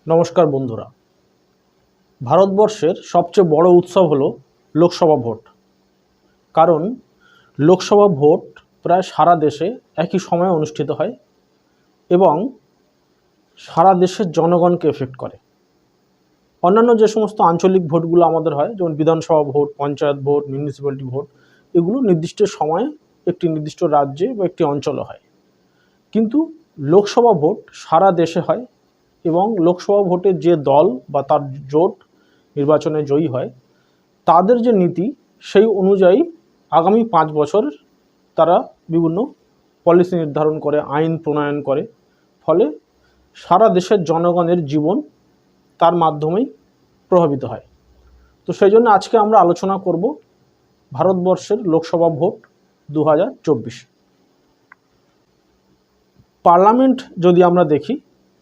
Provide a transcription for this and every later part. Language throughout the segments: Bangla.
নমস্কার বন্ধুরা। ভারতবর্ষের সবচেয়ে বড় উৎসব হলো লোকসভা ভোট। কারণ লোকসভা ভোট প্রায় সারা দেশে একই সময়ে অনুষ্ঠিত হয় এবং সারা দেশের জনগণকে এফেক্ট করে। অন্যান্য যে সমস্ত আঞ্চলিক ভোটগুলো আমাদের হয়, যেমন বিধানসভা vote, panchayat vote, municipality vote, এগুলো নির্দিষ্ট সময়ে একটি নির্দিষ্ট রাজ্যে বা একটি অঞ্চলে হয়। কিন্তু লোকসভা ভোট সারা দেশে হয় এবং লোকসভা ভোটে যে দল বা তার জোট নির্বাচনে জয়ী হয়, তাদের যে নীতি সেই অনুযায়ী আগামী 5 বছর তারা বিভিন্ন পলিসি নির্ধারণ করে, আইন প্রণয়ন করে। ফলে সারা দেশের জনগণের জীবন তার মাধ্যমেই প্রভাবিত হয়। তো সেই জন্য আজকে আমরা আলোচনা করব ভারতবর্ষের লোকসভা ভোট 2024। পার্লামেন্ট যদি আমরা দেখি,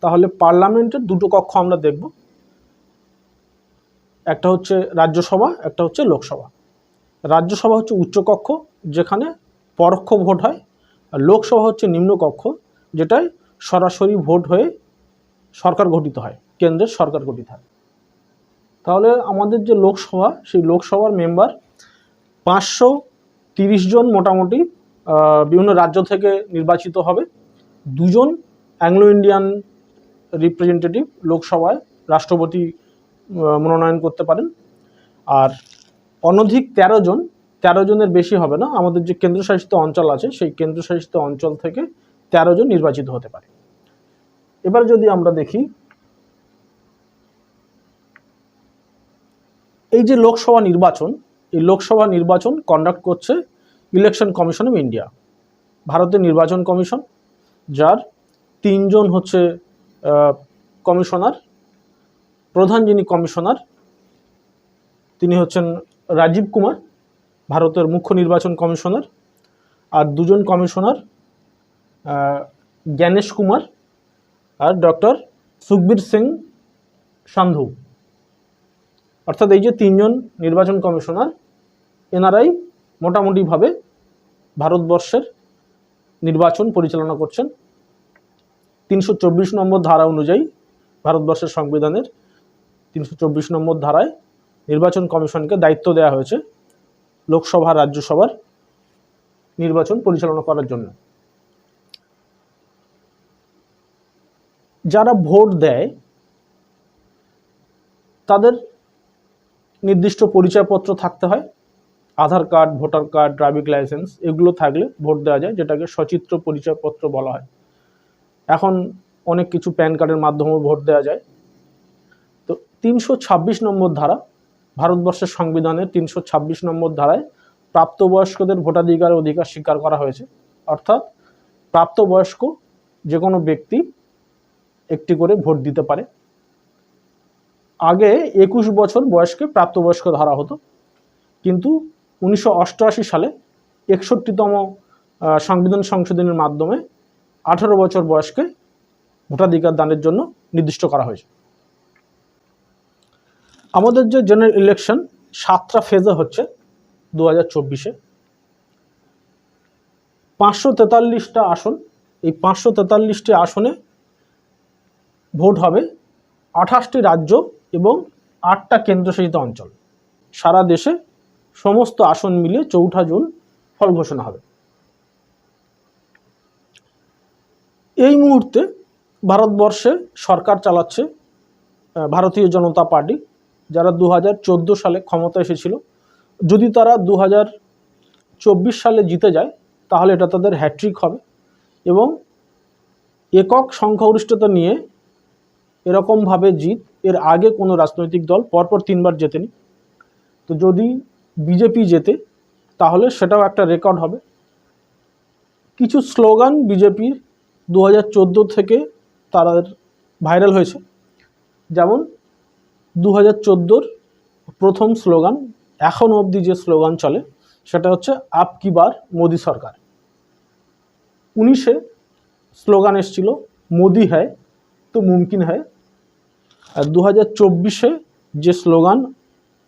তাহলে পার্লামেন্টের দুটো কক্ষ আমরা দেখব। একটা হচ্ছে রাজ্যসভা, একটা হচ্ছে লোকসভা। রাজ্যসভা হচ্ছে উচ্চকক্ষ, যেখানে পরোক্ষ ভোট হয়, আর লোকসভা হচ্ছে নিম্নকক্ষ, যেটায় সরাসরি ভোট হয়ে সরকার গঠিত হয়, কেন্দ্রের সরকার গঠিত হয়। তাহলে আমাদের যে লোকসভা, সেই লোকসভার মেম্বার 530 জন মোটামুটি বিভিন্ন রাজ্য থেকে নির্বাচিত হবে। 2 জন অ্যাংলো ইন্ডিয়ান রিপ্রেজেন্টেটিভ লোকসভায় রাষ্ট্রপতি মনোনয়ন করতে পারেন। আর অনধিক 13 জনের বেশি হবে না, আমাদের যে কেন্দ্রশাসিত অঞ্চল আছে সেই কেন্দ্রশাসিত অঞ্চল থেকে 13 জন নির্বাচিত হতে পারে। এবার যদি আমরা দেখি, এই যে লোকসভা নির্বাচন, এই লোকসভা নির্বাচন কন্ডাক্ট করছে ইলেকশন কমিশন অফ ইন্ডিয়া, ভারতের নির্বাচন কমিশন, যার 3 জন হচ্ছে কমিশনার। প্রধান যিনি কমিশনার তিনি হচ্ছেন রাজীব কুমার, ভারতের মুখ্য নির্বাচন কমিশনার। আর 2 জন কমিশনার জ্ঞানেশ কুমার আর ডক্টর সুখবীর সিং সান্ধু। অর্থাৎ এই যে 3 জন নির্বাচন কমিশনার, এনারাই মোটামুটিভাবে ভারতবর্ষের নির্বাচন পরিচালনা করছেন। 324 নম্বর ধারা অনুযায়ী, ভারতবর্ষের সংবিধানের 324 নম্বর ধারায় নির্বাচন কমিশনকে দায়িত্ব দেওয়া হয়েছে লোকসভা রাজ্যসভার নির্বাচন পরিচালনা করার জন্য। যারা ভোট দেয় তাদের নির্দিষ্ট পরিচয়পত্র থাকতে হয়, Aadhaar card, voter card, driving licence, এগুলো থাকলে ভোট দেওয়া যায়, যেটাকে সচিত্র পরিচয়পত্র বলা হয়। এখন অনেক কিছু প্যান কার্ডের মাধ্যমেও ভোট দেওয়া যায়। তো 326 নম্বর ধারা, ভারতবর্ষের সংবিধানের 326 নম্বর ধারায় প্রাপ্তবয়স্কদের ভোটাধিকারের অধিকার স্বীকার করা হয়েছে। অর্থাৎ প্রাপ্তবয়স্ক যে কোনো ব্যক্তি একটি করে ভোট দিতে পারে। আগে 21 বছর বয়সকে প্রাপ্তবয়স্ক ধরা হতো, কিন্তু 1988 সালে 61তম সংবিধান সংশোধনের মাধ্যমে 18 বছর বয়সকে ভোটাধিকার দানের জন্য নির্দিষ্ট করা হয়েছে। আমাদের যে জেনারেল ইলেকশন 7টা ফেজে হচ্ছে 2024-এ। 543টা আসন, এই 543টি আসনে ভোট হবে 28টি রাজ্য এবং 8টা কেন্দ্রশাসিত অঞ্চল। সারা দেশে সমস্ত আসন মিলিয়ে 4 জুন ফল ঘোষণা হবে। এই মুহূর্তে ভারতবর্ষে সরকার চালাচ্ছে ভারতীয় জনতা পার্টি, যারা 2014 সালে ক্ষমতা এসেছিল। যদি তারা 2024 সালে জিতে যায়, তাহলে এটা তাদের হ্যাট্রিক হবে এবং একক সংখ্যাগরিষ্ঠতা নিয়ে এরকমভাবে জিত এর আগে কোনো রাজনৈতিক দল পরপর 3 বার জেতেনি। তো যদি বিজেপি জেতে, তাহলে সেটাও একটা রেকর্ড হবে। কিছু স্লোগান বিজেপির 2014 থেকে তার ভাইরাল হয়েছে, যেমন 2014-র প্রথম স্লোগান, এখন অবধি যে স্লোগান চলে, সেটা হচ্ছে আপ কি বার মোদি সরকার। 19-এ স্লোগান এসেছিল মোদি হ্যায় তো মুমকিন হ্যায়। আর 2024-এ যে স্লোগান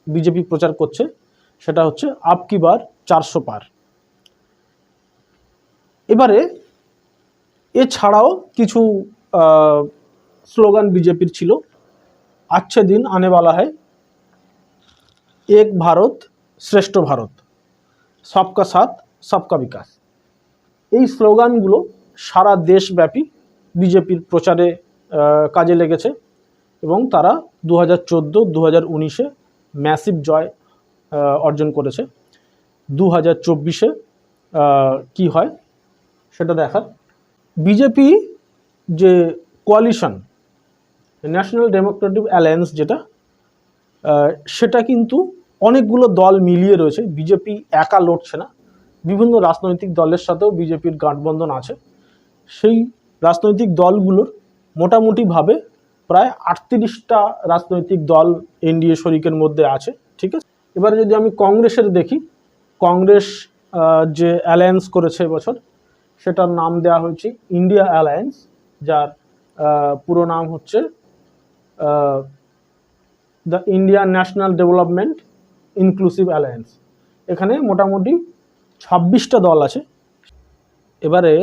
বিজেপি প্রচার করছে, সেটা হচ্ছে আপ কি বার 400 পার। এবারে এছাড়াও কিছু স্লোগান বিজেপির ছিল, अच्छे दिन आने वाला है, एक भारत শ্রেষ্ঠ ভারত, সবকা সাথ সবকা বিকাশ। এই স্লোগানগুলো সারা দেশব্যাপী বিজেপির প্রচারে কাজে লেগেছে এবং তারা 2014, 2019-এ ম্যাসিভ জয় অর্জন করেছে। 2024-এ কি হয় সেটা দেখার। বিজেপি যে কোয়ালিশন, ন্যাশনাল ডেমোক্রেটিক অ্যালায়েন্স যেটা, সেটা কিন্তু অনেকগুলো দল মিলিয়ে রয়েছে। বিজেপি একা লড়ছে না, বিভিন্ন রাজনৈতিক দলের সাথেও বিজেপির গাঁটবন্ধন আছে। সেই রাজনৈতিক দলগুলোর মোটামুটিভাবে প্রায় 38টা রাজনৈতিক দল এনডিএ শরিকের মধ্যে আছে, ঠিক আছে। এবারে যদি আমি কংগ্রেসের দেখি, কংগ্রেস যে অ্যালায়েন্স করেছে এবছর, সেটার নাম দেওয়া হয়েছে ইন্ডিয়া অ্যালায়েন্স, যার পুরো নাম হচ্ছে the India national development inclusive alliance. এখানে মোটামুটি 26টা দল আছে। এবারে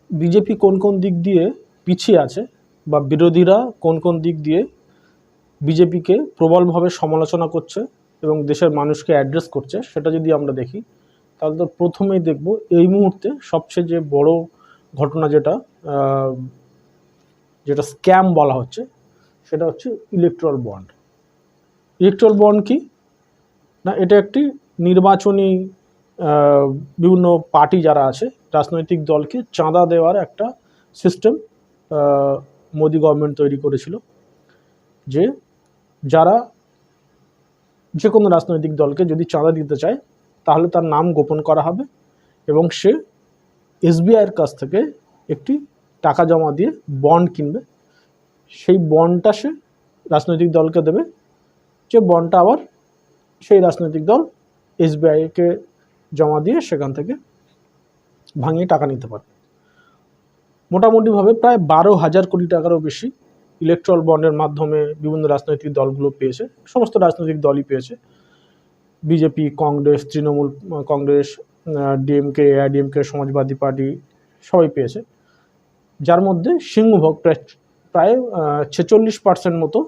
বিজেপি কোন কোন দিক দিয়ে পিছিয়ে আছে বা বিরোধীরা কোন কোন দিক দিয়ে বিজেপিকে প্রবলভাবে সমালোচনা করছে এবং দেশের মানুষকে অ্যাড্রেস করছে, সেটা যদি আমরা দেখি, তাহলে তো প্রথমেই দেখব এই মুহূর্তে সবচেয়ে যে বড় ঘটনা যেটা স্ক্যাম বলা হচ্ছে, সেটা হচ্ছে ইলেকট্রাল বন্ড। ইলেকট্রাল বন্ড কি না, এটা একটি নির্বাচনী বিভিন্ন পার্টি যারা আছে, রাজনৈতিক দলকে চাঁদা দেওয়ার একটা সিস্টেম মোদি গভর্নমেন্ট তৈরি করেছিল, যে যারা যে কোনো রাজনৈতিক দলকে যদি চাঁদা দিতে চায় তাহলে তার নাম গোপন করা হবে এবং সে এসবিআইয়ের কাছ থেকে একটি টাকা জমা দিয়ে বন্ড কিনবে। সেই বন্ডটা সে রাজনৈতিক দলকে দেবে, যে বন্ডটা আবার সেই রাজনৈতিক দল এসবিআইকে জমা দিয়ে সেখান থেকে ভাঙিয়ে টাকা নিতে পারে। মোটামুটিভাবে প্রায় 12,000 কোটি টাকারও বেশি ইলেকট্রাল বন্ডের মাধ্যমে বিভিন্ন রাজনৈতিক দলগুলো পেয়েছে। সমস্ত রাজনৈতিক দলই পেয়েছে, BJP, Congress, Trinamool Congress, DMK, AIADMK, Samajwadi party সবাই পেয়েছে। যার মধ্যে সিংহভাগ প্রায় 46% মতো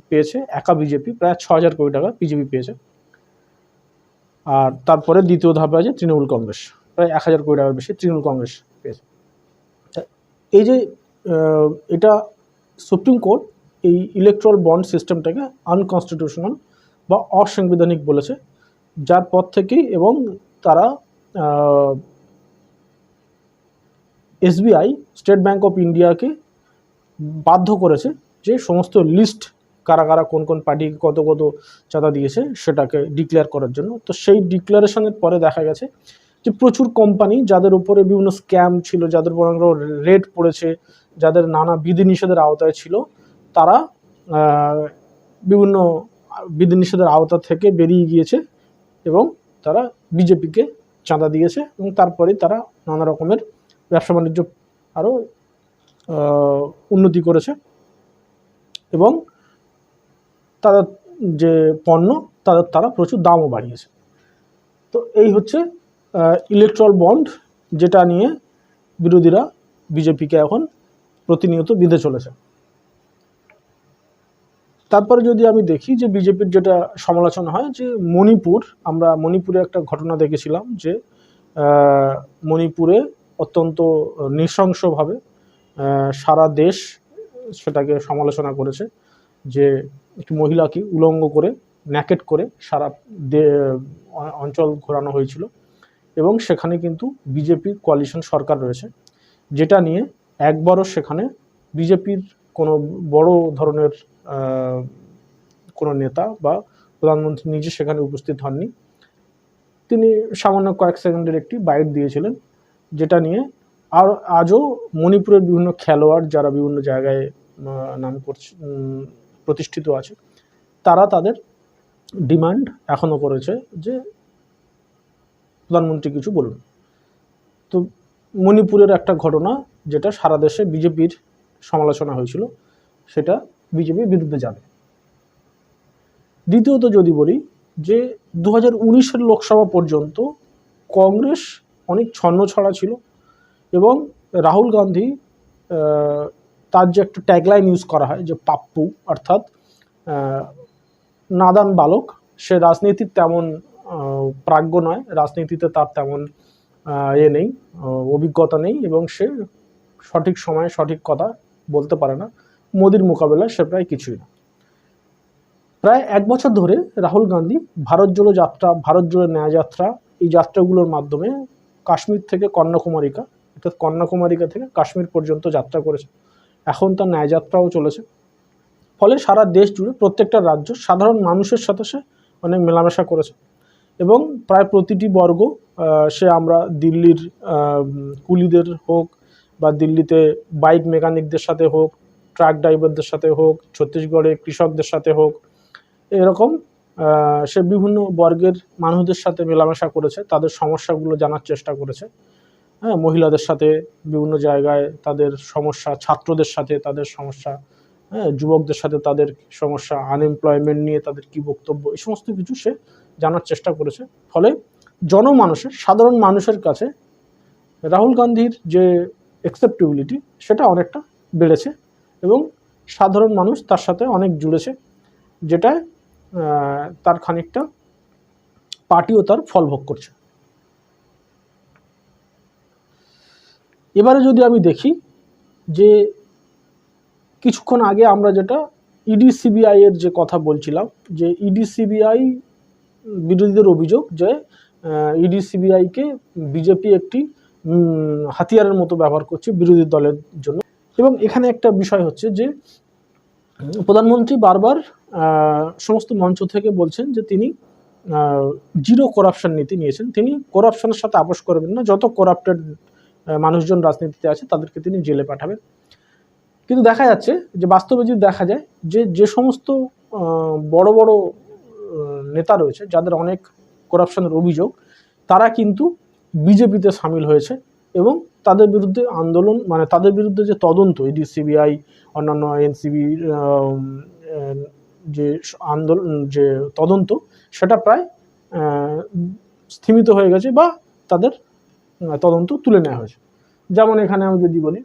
পেয়েছে একা বিজেপি, প্রায় 6,000 কোটি টাকা বিজেপি পেয়েছে। আর তারপরে দ্বিতীয় ধাপে আছে তৃণমূল কংগ্রেস, প্রায় 1,000 কোটি টাকার বেশি তৃণমূল কংগ্রেস পেয়েছে। এই যে এটা সুপ্রিম কোর্ট এই ইলেকট্রাল বন্ড সিস্টেমটাকে আনকনস্টিটিউশনাল বা অসাংবিধানিক বলেছে, যার পর থেকেই এবং তারা এসবিআই, স্টেট ব্যাঙ্ক অফ ইন্ডিয়াকে বাধ্য করেছে যে সমস্ত লিস্ট কারা কারা কোন কোন পার্টিকে কত কত চাঁদা দিয়েছে সেটাকে ডিক্লেয়ার করার জন্য। তো সেই ডিক্লারেশনের পরে দেখা গেছে যে প্রচুর কোম্পানি যাদের উপরে বিভিন্ন স্ক্যাম ছিল, যাদের উপর রেড পড়েছে, যাদের নানা বিধিনিষেধের আওতায় ছিল, তারা বিভিন্ন বিধিনিষেধের আওতা থেকে বেরিয়ে গিয়েছে এবং তারা বিজেপিকে চাঁদা দিয়েছে এবং তারপরে তারা নানা রকমের ব্যবসা বাণিজ্য আরও উন্নতি করেছে এবং তাদের যে পণ্য তারা প্রচুর দামও বাড়িয়েছে। তো এই হচ্ছে ইলেকট্রাল বন্ড, যেটা নিয়ে বিরোধীরা বিজেপিকে এখন প্রতিনিয়ত বিঁধে চলেছে। তারপরে যদি আমি দেখি যে বিজেপির যেটা সমালোচনা হয়, যে আমরা মণিপুরে একটা ঘটনা দেখেছিলাম, যে মণিপুরে অত্যন্ত নৃশংসভাবে সারা দেশ সেটাকে সমালোচনা করেছে, যে একটি মহিলাকে উলঙ্গ করে, ন্যাকেট করে সারা অঞ্চল ঘোরানো হয়েছিল এবং সেখানে কিন্তু বিজেপির কোয়ালিশন সরকার রয়েছে, যেটা নিয়ে একবারও সেখানে বিজেপির কোনো বড় ধরনের কোনো নেতা বা প্রধানমন্ত্রী নিজে সেখানে উপস্থিত হননি। তিনি সামান্য কয়েক সেকেন্ডের একটি বাইট দিয়েছিলেন, যেটা নিয়ে আর আজও মণিপুরের বিভিন্ন খেলোয়াড় যারা বিভিন্ন জায়গায় নাম প্রতিষ্ঠিত আছে, তারা তাদের ডিমান্ড এখনও করেছে যে প্রধানমন্ত্রী কিছু বলুন। তো মণিপুরের একটা ঘটনা যেটা সারা দেশে বিজেপির সমালোচনা হয়েছিল, সেটা বিজেপির বিরুদ্ধে যাবে। দ্বিতীয়ত যদি বলি, যে 2019-এর লোকসভা পর্যন্ত কংগ্রেস অনেক ছন্নছাড়া ছিল এবং রাহুল গান্ধী তার যে একটা ট্যাগলাইন ইউজ করা হয় যে পাপ্পু, অর্থাৎ নাদান বালক, সে রাজনীতির তেমন প্রাজ্ঞ নয়, রাজনীতিতে তার তেমন নেই, অভিজ্ঞতা নেই, এবং সে সঠিক সময়ে সঠিক কথা বলতে পারে না। মোদির মোকাবেলায় সে প্রায় কিছুই না। প্রায় 1 বছর ধরে রাহুল গান্ধী ভারত জোড়ো যাত্রা, ভারত জোড়ো ন্যায় যাত্রা, এই যাত্রাগুলোর মাধ্যমে কাশ্মীর থেকে কন্যাকুমারিকা, অর্থাৎ কন্যাকুমারিকা থেকে কাশ্মীর পর্যন্ত যাত্রা করেছে। এখন তার ন্যায় যাত্রাও চলেছে। ফলে সারা দেশ জুড়ে প্রত্যেকটা রাজ্য সাধারণ মানুষের সাথে সে অনেক মেলামেশা করেছে, এবং প্রায় প্রতিটি বর্গ, সে আমরা দিল্লির কুলিদের হোক, বা দিল্লিতে বাইক মেকানিকদের সাথে হোক, ট্রাক ড্রাইভারদের সাথে হোক, ছত্তিশগড়ে কৃষকদের সাথে হোক, এরকম সে বিভিন্ন বর্গের মানুষদের সাথে মেলামেশা করেছে, তাদের সমস্যাগুলো জানার চেষ্টা করেছে। হ্যাঁ, মহিলাদের সাথে বিভিন্ন জায়গায় তাদের সমস্যা, ছাত্রদের সাথে তাদের সমস্যা, হ্যাঁ, যুবকদের সাথে তাদের সমস্যা, আনএমপ্লয়মেন্ট নিয়ে তাদের কি বক্তব্য, এই সমস্ত কিছু সে জানার চেষ্টা করেছে। ফলে জনমানুষের, সাধারণ মানুষের কাছে রাহুল গান্ধীর যে অ্যাকসেপ্টেবিলিটি সেটা অনেকটা বেড়েছে, এবং সাধারণ মানুষ তার সাথে অনেক জুড়েছে, যেটা তার খানিকটা পার্টিও তার ফল ভোগ করছে। এবারে যদি আমি দেখি যে কিছুক্ষণ আগে আমরা যেটা ইডি সিবিআই এর যে কথা বলছিলাম, যে ইডি সিবিআই বিরোধীদের অভিযোগ যে ইডি সিবিআইকে বিজেপি একটি হাতিয়ারের মতো ব্যবহার করছে বিরোধী দলের জন্য। এবং এখানে একটা বিষয় হচ্ছে যে প্রধানমন্ত্রী বারবার সমস্ত মঞ্চ থেকে বলছেন যে তিনি জিরো করাপশন নীতি নিয়েছেন, তিনি করাপশনের সাথে আপোষ করবেন না, যত করাপ্টেড মানুষজন রাজনীতিতে আছে তাদেরকে তিনি জেলে পাঠাবেন। কিন্তু দেখা যাচ্ছে যে বাস্তবে যদি দেখা যায় যে যে সমস্ত বড় বড় নেতা রয়েছে যাদের অনেক করাপশনের অভিযোগ, তারা কিন্তু বিজেপিতে সামিল হয়েছে, এবং তাদের বিরুদ্ধে আন্দোলন, মানে তাদের বিরুদ্ধে যে তদন্ত, ইডি সিবিআই অন্যান্য এনসিবি যে আন্দোলন, যে তদন্ত, সেটা প্রায় স্থিমিত হয়ে গেছে, বা তাদের তদন্ত তুলে নেওয়া হয়েছে। যেমন এখানে আমি যদি বলি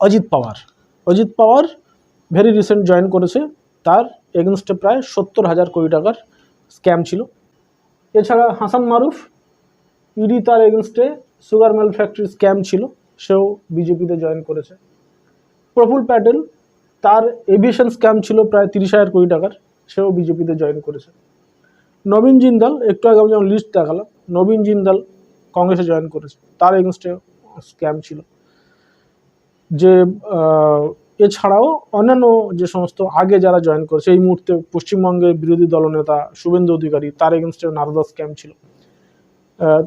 অজিত পাওয়ার ভেরি রিসেন্ট জয়েন করেছে, তার এগেনস্টে প্রায় 70,000 কোটি টাকার স্ক্যাম ছিল। এছাড়া হাসান মারুফ, ইডি তার এগেনস্টে সুগার মিল ফ্যাক্টরি স্ক্যাম ছিল, সেও বিজেপিতে জয়েন করেছে। প্রফুল প্যাটেল, তার এভিয়েশন স্ক্যাম ছিল প্রায় 30,000 কোটি টাকার, সেও বিজেপিতে জয়েন করেছে। নবীন জিন্দাল, একটু আগে আমি যেমন লিস্ট দেখালাম, নবীন জিন্দাল কংগ্রেসে জয়েন করেছে, তার এগেনস্টে স্ক্যাম ছিল। যে এছাড়াও অন্যান্য যে সমস্ত আগে যারা জয়েন করেছে, এই মুহূর্তে পশ্চিমবঙ্গের বিরোধী দলনেতা শুভেন্দু অধিকারী, তার এগেনস্টে নারদা স্ক্যাম ছিল।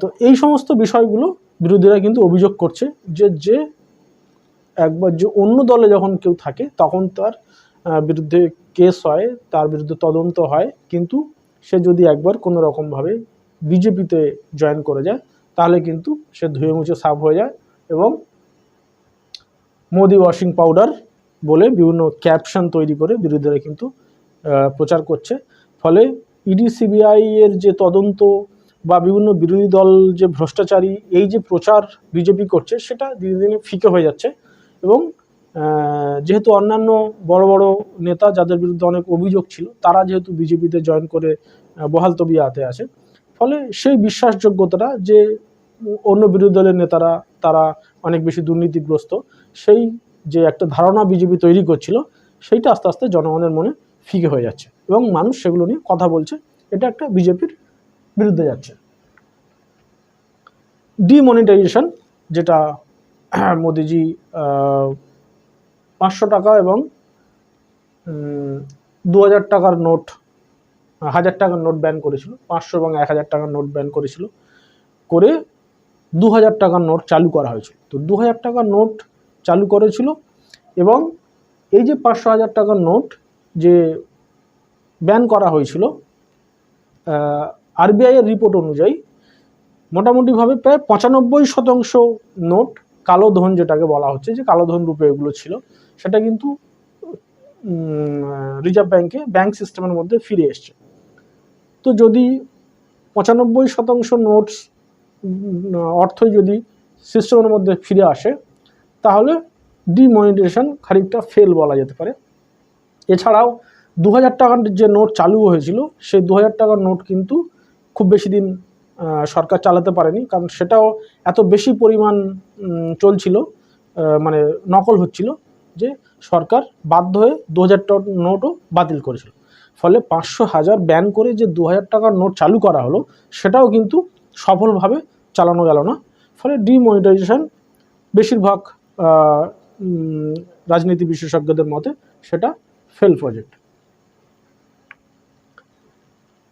তো এই সমস্ত বিষয়গুলো বিরোধীরা কিন্তু অভিযোগ করছে যে একবার যে অন্য দলে যখন কেউ থাকে তখন তার বিরুদ্ধে কেস হয়, তার বিরুদ্ধে তদন্ত হয়, কিন্তু সে যদি একবার কোনো রকমভাবে বিজেপিতে জয়েন করে যায় তাহলে কিন্তু সে ধুয়ে মুছে সাফ হয়ে যায়, এবং মোদি ওয়াশিং পাউডার বলে বিভিন্ন ক্যাপশন তৈরি করে বিরোধীরা কিন্তু প্রচার করছে। ফলে ইডি সিবিআই এর যে তদন্ত বা বিভিন্ন বিরোধী দল যে ভ্রষ্টাচারী, এই যে প্রচার বিজেপি করছে, সেটা দিনে দিনে ফিকে হয়ে যাচ্ছে। এবং যেহেতু অন্যান্য বড় বড় নেতা যাদের বিরুদ্ধে অনেক অভিযোগ ছিল, তারা যেহেতু বিজেপিতে জয়েন করে বহাল তবিয়াতে আছে, ফলে সেই বিশ্বাসযোগ্যতাটা যে অন্য বিরোধী দলের নেতারা তারা অনেক বেশি দুর্নীতিগ্রস্ত, সেই যে একটা ধারণা বিজেপি তৈরি করছিল, সেইটা আস্তে আস্তে জনগণের মনে ফিকে হয়ে যাচ্ছে, এবং মানুষ সেগুলো নিয়ে কথা বলছে। এটা একটা বিজেপির বিরুদ্ধে যাচ্ছে। ডিমনিটাইজেশন, যেটা মোদিজি 500 টাকা এবং 2000 টাকার নোট, 1000 টাকার নোট ব্যান করেছিল, 500 এবং 1000 টাকার নোট ব্যান করেছিল, করে 2000 টাকার নোট চালু করা হয়েছিল। তো 2000 টাকার নোট চালু করেছিল, এবং এই যে 500,000 টাকার নোট যে ব্যান করা হয়েছিল, আরবিআই এর রিপোর্ট অনুযায়ী মোটামুটিভাবে প্রায় 95% নোট কালো ধন, যেটাকে বলা হচ্ছে যে কালো ধন রূপে এগুলো ছিল, সেটা কিন্তু রিজার্ভ ব্যাংক সিস্টেমের মধ্যে ফিরে এসছে। তো যদি 95% নোটস অর্থই যদি সিস্টেমের মধ্যে ফিরে আসে, তাহলে ডিমনিটাইজেশন খানিকটা ফেল বলা যেতে পারে। এছাড়াও 2000 টাকার যে নোট চালু হয়েছিল সেই 2000 টাকার নোট কিন্তু খুব বেশি দিন সরকার চালাতে পারেনি, কারণ সেটাও এত বেশি পরিমাণ চলছিল, মানে নকল হচ্ছিল, যে সরকার বাধ্য হয়ে 2000 টাকার নোটও বাতিল করেছিল। ফলে 500 1000 ব্যান করে যে 2000 টাকার নোট চালু করা হলো সেটাও কিন্তু সফলভাবে চালানো গেল না। ফলে ডিমনিটাইজেশন বেশিরভাগ রাজনীতি বিশেষজ্ঞদের মতে সেটা ফেল প্রজেক্ট।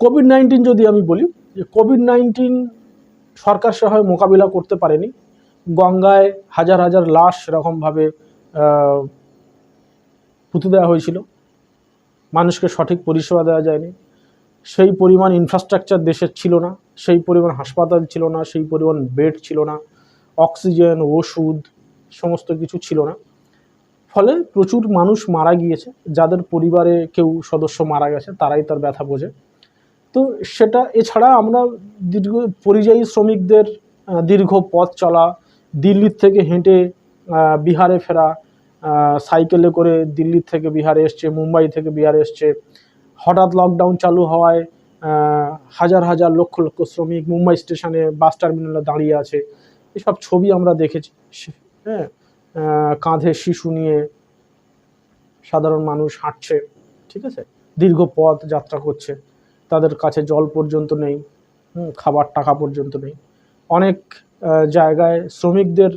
কোভিড-19 যদি আমি বলি, যে কোভিড-19 সরকার সহায় মোকাবিলা করতে পারেনি। গঙ্গায় হাজার হাজার লাশ এরকমভাবে পুঁতে দেওয়া হয়েছিল, মানুষকে সঠিক পরিষেবা দেওয়া যায়নি, সেই পরিমাণ ইনফ্রাস্ট্রাকচার দেশের ছিল না, সেই পরিমাণ হাসপাতাল ছিল না, সেই পরিমাণ বেড ছিল না, অক্সিজেন, ওষুধ সমস্ত কিছু ছিল না। ফলে প্রচুর মানুষ মারা গিয়েছে, যাদের পরিবারে কেউ সদস্য মারা গেছে তারাই তার ব্যথা বোঝে। তো সেটা এছাড়া আমরা পরিযায়ী শ্রমিকদের দীর্ঘ পথ চলা, দিল্লির থেকে হেঁটে বিহারে ফেরা, সাইকেলে করে দিল্লি থেকে বিহারে এসছে, মুম্বাই থেকে বিহারে এসছে, হঠাৎ লকডাউন চালু হওয়ায় হাজার হাজার লক্ষ লক্ষ শ্রমিক মুম্বাই স্টেশনে বাস টার্মিনালে দাঁড়িয়ে আছে, এসব ছবি আমরা দেখেছি। হ্যাঁ, কাঁধে শিশু নিয়ে সাধারণ মানুষ হাঁটছে, ঠিক আছে, দীর্ঘ পথ যাত্রা করছে, তাদের কাছে জল পর্যন্ত নেই, খাবার টাকা পর্যন্ত নেই। অনেক জায়গায় শ্রমিকদের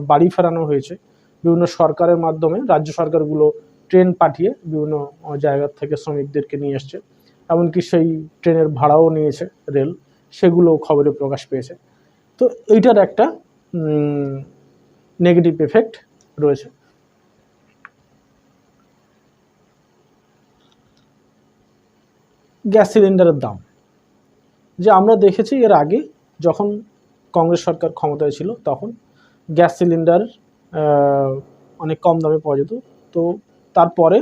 বাড়ি ফেরানো হয়েছে বিভিন্ন সরকারের মাধ্যমে, রাজ্য সরকারগুলো ট্রেন পাঠিয়ে বিভিন্ন জায়গার থেকে শ্রমিকদেরকে নিয়ে এসছে, এমনকি সেই ট্রেনের ভাড়াও নিয়েছে রেল, সেগুলো খবরে প্রকাশ পেয়েছে। তো এইটার একটা নেগেটিভ এফেক্ট রয়েছে। গ্যাস সিলিন্ডারের দাম, যে আমরা দেখেছি এর আগে যখন কংগ্রেস সরকার ক্ষমতায় ছিল তখন গ্যাস সিলিন্ডার অনেক কম দামে পাওয়া যেত, তো তারপরে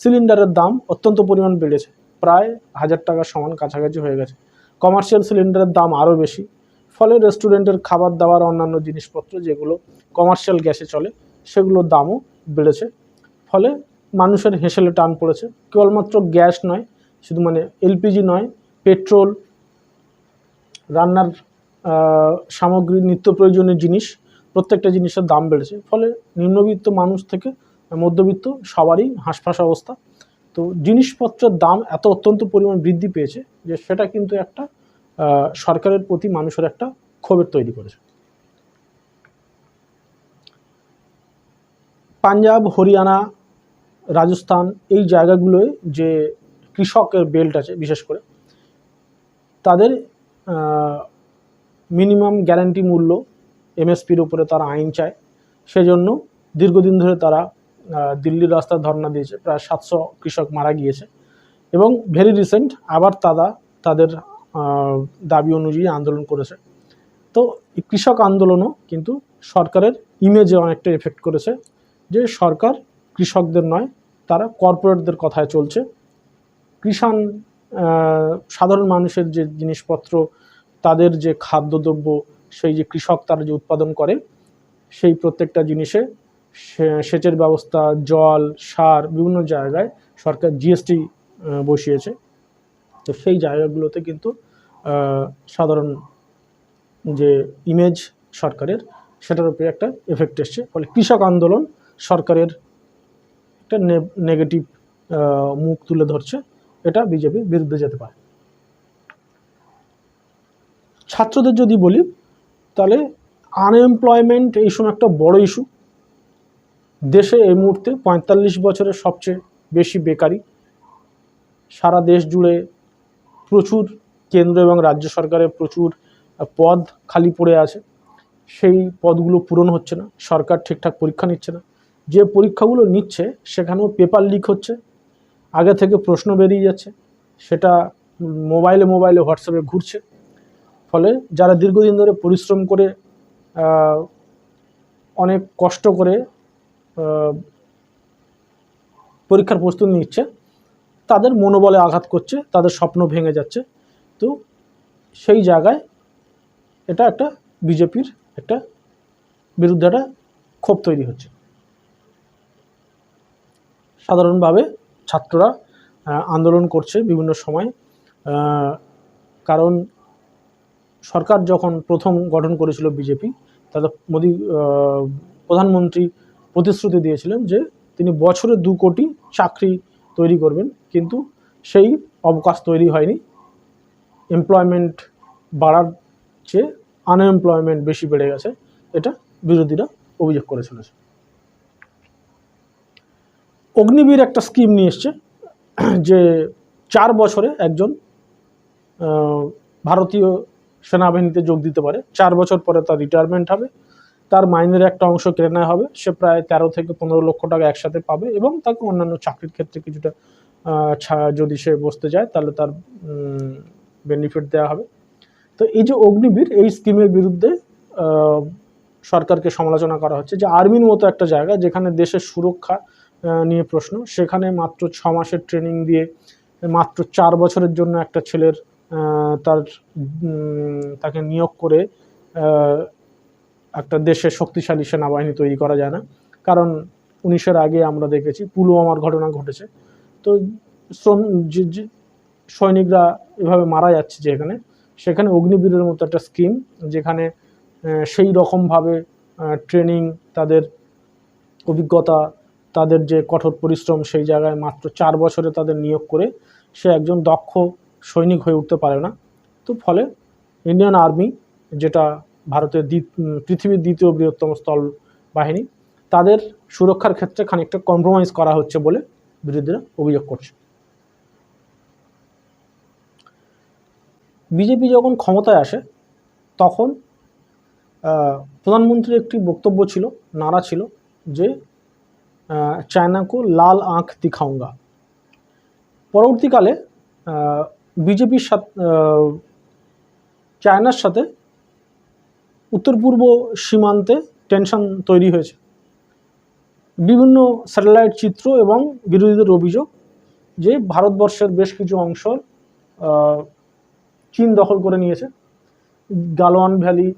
সিলিন্ডারের দাম অত্যন্ত পরিমাণ বেড়েছে, প্রায় 1000 টাকার সমান কাছাকাছি হয়ে গেছে। কমার্শিয়াল সিলিন্ডারের দাম আরও বেশি, ফলে রেস্টুরেন্টের খাবার দাবার অন্যান্য জিনিসপত্র যেগুলো কমার্শিয়াল গ্যাসে চলে সেগুলোর দামও বেড়েছে। ফলে মানুষের হেঁসেলে টান পড়েছে। কেবলমাত্র গ্যাস নয়, শুধু মানে এলপিজি নয়, পেট্রোল, রান্নার সামগ্রী, নিত্য প্রয়োজনীয় জিনিস, প্রত্যেকটা জিনিসের দাম বেড়েছে। ফলে নিম্নবিত্ত মানুষ থেকে মধ্যবিত্ত সবারই হাঁসফাঁস অবস্থা। তো জিনিসপত্রের দাম এত অত্যন্ত পরিমাণ বৃদ্ধি পেয়েছে যে সেটা কিন্তু একটা সরকারের প্রতি মানুষের একটা ক্ষোভের তৈরি করেছে। পাঞ্জাব, হরিয়ানা, রাজস্থান এই জায়গাগুলোয় যে কৃষকের বেল্ট আছে, বিশেষ করে তাদের মিনিমাম গ্যারান্টি মূল্য এমএসপির উপরে তারা আইন চায়, সেজন্য দীর্ঘদিন ধরে তারা দিল্লির রাস্তায় ধর্ণা দিয়েছে, প্রায় 700 কৃষক মারা গিয়েছে, এবং ভেরি রিসেন্ট আবার তাদের দাবি অনুযায়ী আন্দোলন করেছে। তো এই কৃষক আন্দোলনও কিন্তু সরকারের ইমেজে অনেকটা এফেক্ট করেছে, যে সরকার কৃষকদের নয়, তারা কর্পোরেটদের কথায় চলছে। কৃষাণ সাধারণ মানুষের যে জিনিসপত্র, তাদের যে খাদ্যদ্রব্য, সেই যে কৃষক তারা যে উৎপাদন করে, সেই প্রত্যেকটা জিনিসে সেচের ব্যবস্থা, জল, সার, বিভিন্ন জায়গায় সরকার জিএসটি বসিয়েছে। তো সেই জায়গাগুলোতে কিন্তু সাধারণ যে ইমেজ সরকারের, সেটার উপরে একটা এফেক্ট এসছে। ফলে কৃষক আন্দোলন সরকারের একটা নেগেটিভ মুখ তুলে ধরছে, এটা বিজেপির বিরুদ্ধে যেতে পারে। ছাত্রদের যদি বলি, তাহলে আনএমপ্লয়মেন্ট এই সময় একটা বড় ইস্যু। দেশে এই মুহূর্তে 45 বছরের সবচেয়ে বেশি বেকারি, সারা দেশ জুড়ে প্রচুর কেন্দ্র এবং রাজ্য সরকারের প্রচুর পদ খালি পড়ে আছে, সেই পদগুলো পূরণ হচ্ছে না, সরকার ঠিকঠাক পরীক্ষা নিচ্ছে না, যে পরীক্ষাগুলো নিচ্ছে সেখানেও পেপার লিক হচ্ছে, আগে থেকে প্রশ্ন বেরিয়ে যাচ্ছে, সেটা মোবাইলে হোয়াটসঅ্যাপে ঘুরছে। ফলে যারা দীর্ঘদিন ধরে পরিশ্রম করে অনেক কষ্ট করে পরীক্ষার প্রস্তুতি নিচ্ছে, তাদের মনোবলে আঘাত করছে, তাদের স্বপ্ন ভেঙে যাচ্ছে। তো সেই জায়গায় এটা একটা বিজেপির একটা বিরুদ্ধে একটা ক্ষোভ তৈরি হচ্ছে। সাধারণভাবে ছাত্ররা আন্দোলন করছে বিভিন্ন সময়। কারণ সরকার যখন প্রথম গঠন করেছিল বিজেপি, তাদের প্রধানমন্ত্রী প্রতিশ্রুতি দিয়েছিলেন যে তিনি বছরে 2 কোটি চাকরি তৈরি করবেন, কিন্তু সেই অবকাশ তৈরি হয়নি। এমপ্লয়মেন্ট বাড়ার চেয়ে আনএমপ্লয়মেন্ট বেশি বেড়ে গেছে, এটা বিরোধীরা অভিযোগ করে চলেছে। অগ্নিবীর একটা স্কিম নিয়ে এসছে যে 4 বছরে একজন ভারতীয় সেনাবাহিনীতে যোগ দিতে পারে, 4 বছর পরে তার রিটায়ারমেন্ট হবে, তার মাইনের একটা অংশ কেটে নেওয়া হবে, সে প্রায় 13 থেকে 15 লক্ষ টাকা একসাথে পাবে এবং তাকে অন্যান্য চাকরির ক্ষেত্রে কিছুটা যদি সে বসতে যায় তাহলে তার বেনিফিট দেওয়া হবে। তো এই যে অগ্নিবীর, এই স্কিমের বিরুদ্ধে সরকারকে সমালোচনা করা হচ্ছে যে আর্মির মতো একটা জায়গা যেখানে দেশের সুরক্ষা নিয়ে প্রশ্ন, সেখানে মাত্র 6 মাসের ট্রেনিং দিয়ে মাত্র 4 বছরের জন্য একটা ছেলের তাকে নিয়োগ করে একটা দেশের শক্তিশালী সেনাবাহিনী তৈরি করা যায় না। কারণ 19-এর আগে আমরা দেখেছি পুলওয়ামার ঘটনা ঘটেছে। তো সৈনিকরা এভাবে মারা যাচ্ছে যেখানে, সেখানে অগ্নিবীরের মতো একটা স্কিম যেখানে সেই রকমভাবে ট্রেনিং, তাদের অভিজ্ঞতা, তাদের যে কঠোর পরিশ্রম, সেই জায়গায় মাত্র 4 বছরে তাদের নিয়োগ করে সে একজন দক্ষ সৈনিক হয়ে উঠতে পারে না। তো ফলে ইন্ডিয়ান আর্মি, যেটা ভারতের পৃথিবীর 2য় বৃহত্তম স্থল বাহিনী, তাদের সুরক্ষার ক্ষেত্রে খানিকটা কম্প্রোমাইজ করা হচ্ছে বলে বিরোধীরা অভিযোগ করছে। বিজেপি যখন ক্ষমতায় আসে তখন প্রধানমন্ত্রীর একটি বক্তব্য ছিল, নারা ছিল যে চায়না কো লাল আঁখ দিখাউঙ্গা। পরবর্তীকালে বিজেপির সাথে চায়নার সাথে উত্তর পূর্ব সীমান্তে টেনশন তৈরি হয়েছে। বিভিন্ন স্যাটেলাইট চিত্র এবং বিরোধীদের অভিযোগ যে ভারতবর্ষের বেশ কিছু অংশ চীন দখল করে নিয়েছে। গালওয়ান ভ্যালি,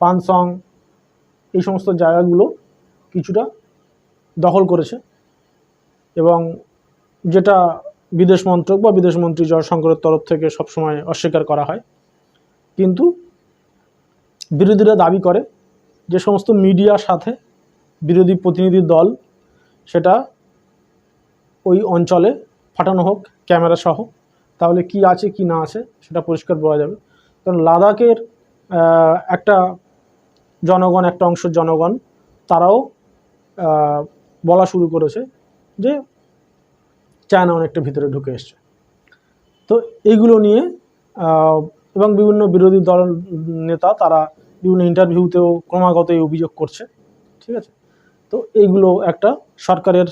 পানসং, এই সমস্ত জায়গাগুলো কিছুটা দখল করেছে এবং যেটা বিদেশ মন্ত্রক বা বিদেশমন্ত্রী জয়শঙ্করের তরফ থেকে সবসময় অস্বীকার করা হয়। কিন্তু বিরোধীরা দাবি করে যে সমস্ত মিডিয়ার সাথে বিরোধী প্রতিনিধি দল সেটা ওই অঞ্চলে পাঠানো হোক ক্যামেরা সহ, তাহলে কি আছে কি না আছে সেটা পরিষ্কার বোঝা যাবে। কারণ লাদাখের একটা অংশের জনগণ তারাও বলা শুরু করেছে যে চায়না অনেকটা ভিতরে ঢুকে এসছে। তো এইগুলো নিয়ে এবং বিভিন্ন বিরোধী দল নেতা তারা বিভিন্ন ইন্টারভিউতেও ক্রমাগত এই অভিযোগ করছে, ঠিক আছে। তো এইগুলো একটা সরকারের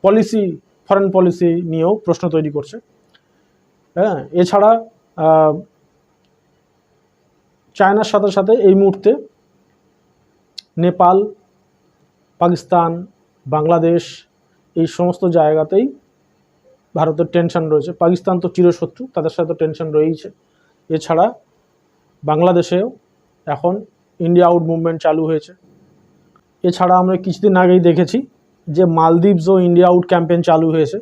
পলিসি, ফরেন পলিসি নিয়েও প্রশ্ন তৈরি করছে। হ্যাঁ, এছাড়া চায়নার সাথে সাথে এই মুহূর্তে নেপাল, পাকিস্তান, বাংলাদেশ, এই সমস্ত জায়গাতেই ভারতের টেনশন রয়েছে। পাকিস্তান তো চিরশত্রু, তাদের সাথে টেনশন রয়েছে। এছাড়া বাংলাদেশেও এখন ইন্ডিয়া আউট মুভমেন্ট চালু হয়েছে। এছাড়া আমরা কিছুদিন আগেই দেখেছি যে মালদ্বীপসও ইন্ডিয়া আউট ক্যাম্পেইন চালু হয়েছে।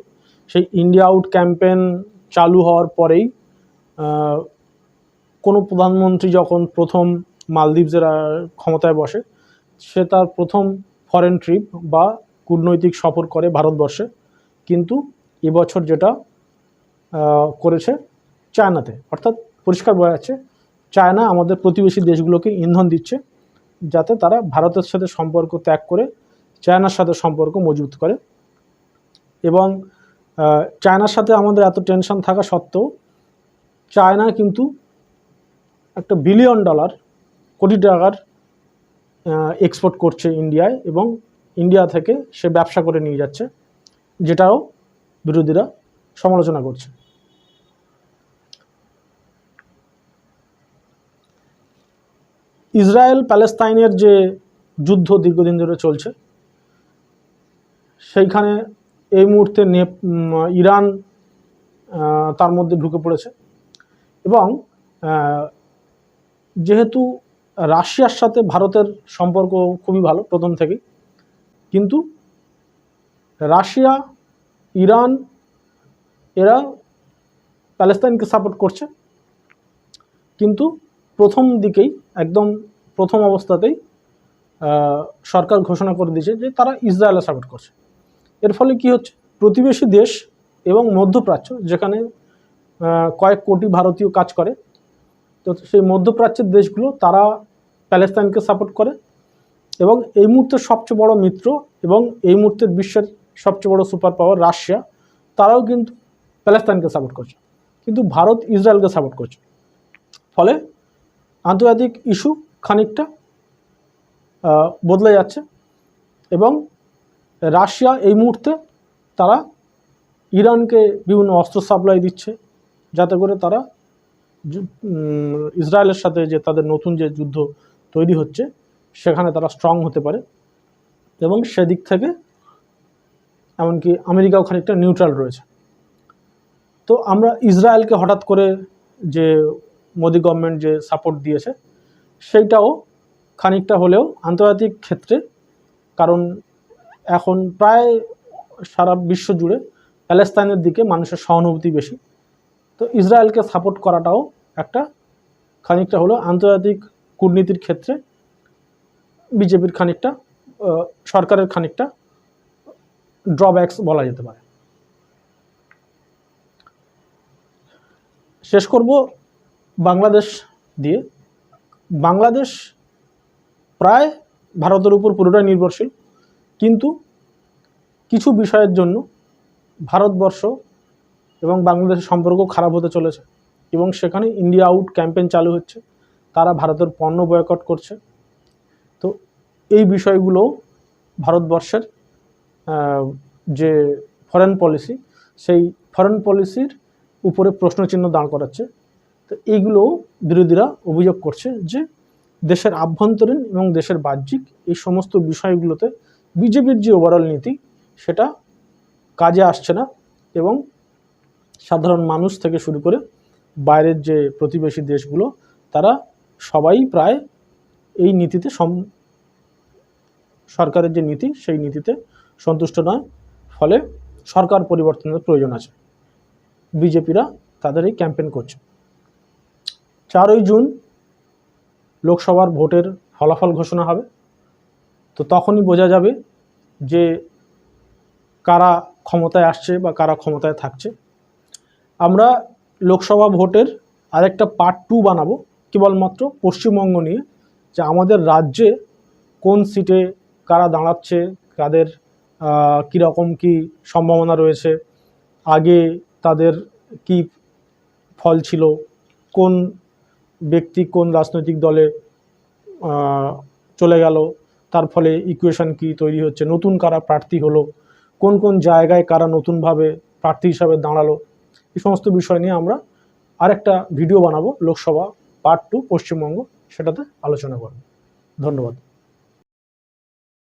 সেই ইন্ডিয়া আউট ক্যাম্পেইন চালু হওয়ার পরেই কোনো প্রধানমন্ত্রী যখন প্রথম মালদ্বীপসের ক্ষমতায় বসে, সে তার প্রথম ফরেন ট্রিপ বা কূটনৈতিক সফর করে ভারতবর্ষে, কিন্তু এবছর যেটা করেছে চায়নাতে। অর্থাৎ পরিষ্কার বোঝা যাচ্ছে চায়না আমাদের প্রতিবেশী দেশগুলোকে ইন্ধন দিচ্ছে যাতে তারা ভারতের সাথে সম্পর্ক ত্যাগ করে চায়নার সাথে সম্পর্ক মজবুত করে। এবং চায়নার সাথে আমাদের এত টেনশন থাকা সত্ত্বেও চায়না কিন্তু একটা $1 বিলিয়ন, কোটি টাকার এক্সপোর্ট করছে ইন্ডিয়ায় এবং ইন্ডিয়া থেকে সে ব্যবসা করে নিয়ে যাচ্ছে, যেটাও বিরোধীরা সমালোচনা করছে। ইসরায়েল প্যালেস্তাইনের যে যুদ্ধ দীর্ঘদিন ধরে চলছে, সেইখানে এই মুহূর্তে ইরান তার মধ্যে ঢুকে পড়েছে এবং যেহেতু রাশিয়ার সাথে ভারতের সম্পর্ক খুবই ভালো প্রথম থেকেই, কিন্তু রাশিয়া, ইরান এরা প্যালেস্তাইনকে সাপোর্ট করছে, কিন্তু প্রথম দিকেই একদম প্রথম অবস্থাতেই সরকার ঘোষণা করে দিয়েছে যে তারা ইসরায়েলে সাপোর্ট করছে। এর ফলে কি হচ্ছে, প্রতিবেশী দেশ এবং মধ্যপ্রাচ্য, যেখানে কয়েক কোটি ভারতীয় কাজ করে, তো সেই মধ্যপ্রাচ্যের দেশগুলো তারা প্যালেস্তাইনকে সাপোর্ট করে, এবং এই মুহূর্তে সবচেয়ে বড় মিত্র এবং এই মুহূর্তে বিশ্বের সবচেয়ে বড় সুপার পাওয়ার রাশিয়া, তারাও কিন্তু প্যালেস্তাইনকে সাপোর্ট করছে, কিন্তু ভারত ইসরায়েলকে সাপোর্ট করছে। ফলে আন্তর্জাতিক ইস্যু খানিকটা বদলে যাচ্ছে, এবং রাশিয়া এই মুহূর্তে তারা ইরানকে বিভিন্ন অস্ত্র সাপ্লাই দিচ্ছে, যাতে করে তারা ইসরায়েলের সাথে যে তাদের নতুন যে যুদ্ধ তৈরি হচ্ছে সেখানে তারা স্ট্রং হতে পারে, এবং সেদিক থেকে এমনকি আমেরিকাও খানিকটা নিউট্রাল রয়েছে। তো আমরা ইসরায়েলকে হঠাৎ করে যে মোদি গভর্নমেন্ট যে সাপোর্ট দিয়েছে সেইটাও খানিকটা হলেও আন্তর্জাতিক ক্ষেত্রে, কারণ এখন প্রায় সারা বিশ্ব জুড়ে প্যালেস্তাইনের দিকে মানুষের সহানুভূতি বেশি, তো ইসরায়েলকে সাপোর্ট করাটাও একটা খানিকটা হলো আন্তর্জাতিক কূটনীতির ক্ষেত্রে বিজেপির খানিকটা, সরকারের খানিকটা ড্রব্যাকস বলা যেতে পারে। শেষ করব বাংলাদেশ দিয়ে। বাংলাদেশ প্রায় ভারতের উপর পুরোটাই নির্ভরশীল, কিন্তু কিছু বিষয়ের জন্য ভারতবর্ষ এবং বাংলাদেশের সম্পর্ক খারাপ হতে চলেছে, এবং সেখানে ইন্ডিয়া আউট ক্যাম্পেইন চালু হচ্ছে, তারা ভারতের পণ্য বয়কট করছে। তো এই বিষয়গুলো ভারতবর্ষের যে ফরেন পলিসি, সেই ফরেন পলিসির উপরে প্রশ্নচিহ্ন দাঁড় করাচ্ছে। তো এইগুলো বিরোধীরা অভিযোগ করছে যে দেশের আভ্যন্তরীণ এবং দেশের বাহ্যিক এই সমস্ত বিষয়গুলোতে বিজেপির যে ওভারঅল নীতি সেটা কাজে আসছে না, এবং সাধারণ মানুষ থেকে শুরু করে বাইরের যে প্রতিবেশী দেশগুলো তারা সবাই প্রায় এই নীতিতে সরকারের যে নীতি সেই নীতিতে সন্তুষ্ট নয়। ফলে সরকার পরিবর্তনের প্রয়োজন আছে, বিজেপিরা তাদের এই ক্যাম্পেইন করছে। 4ই জুন লোকসভার ভোটের ফলাফল ঘোষণা হবে, তো তখনই বোঝা যাবে যে কারা ক্ষমতায় আসছে বা কারা ক্ষমতায় থাকছে। আমরা লোকসভা ভোটের আরেকটা পার্ট 2 বানাবো কেবলমাত্র পশ্চিমবঙ্গ নিয়ে, যে আমাদের রাজ্যে কোন সিটে কারা দাঁড়াচ্ছে, কাদের কীরকম কি সম্ভাবনা রয়েছে, আগে তাদের কি ফল ছিল, কোন ব্যক্তি কোন রাজনৈতিক দলে চলে গেল, তার ফলে ইকুয়েশন কি তৈরি হচ্ছে, নতুন কারা প্রার্থী হলো, কোন কোন জায়গায় কারা নতুনভাবে প্রার্থী হিসাবে দাঁড়ালো, এই সমস্ত বিষয় নিয়ে আমরা আরেকটা ভিডিও বানাবো লোকসভা পার্ট 2 পশ্চিমবঙ্গ, সেটাতে আলোচনা করব। ধন্যবাদ।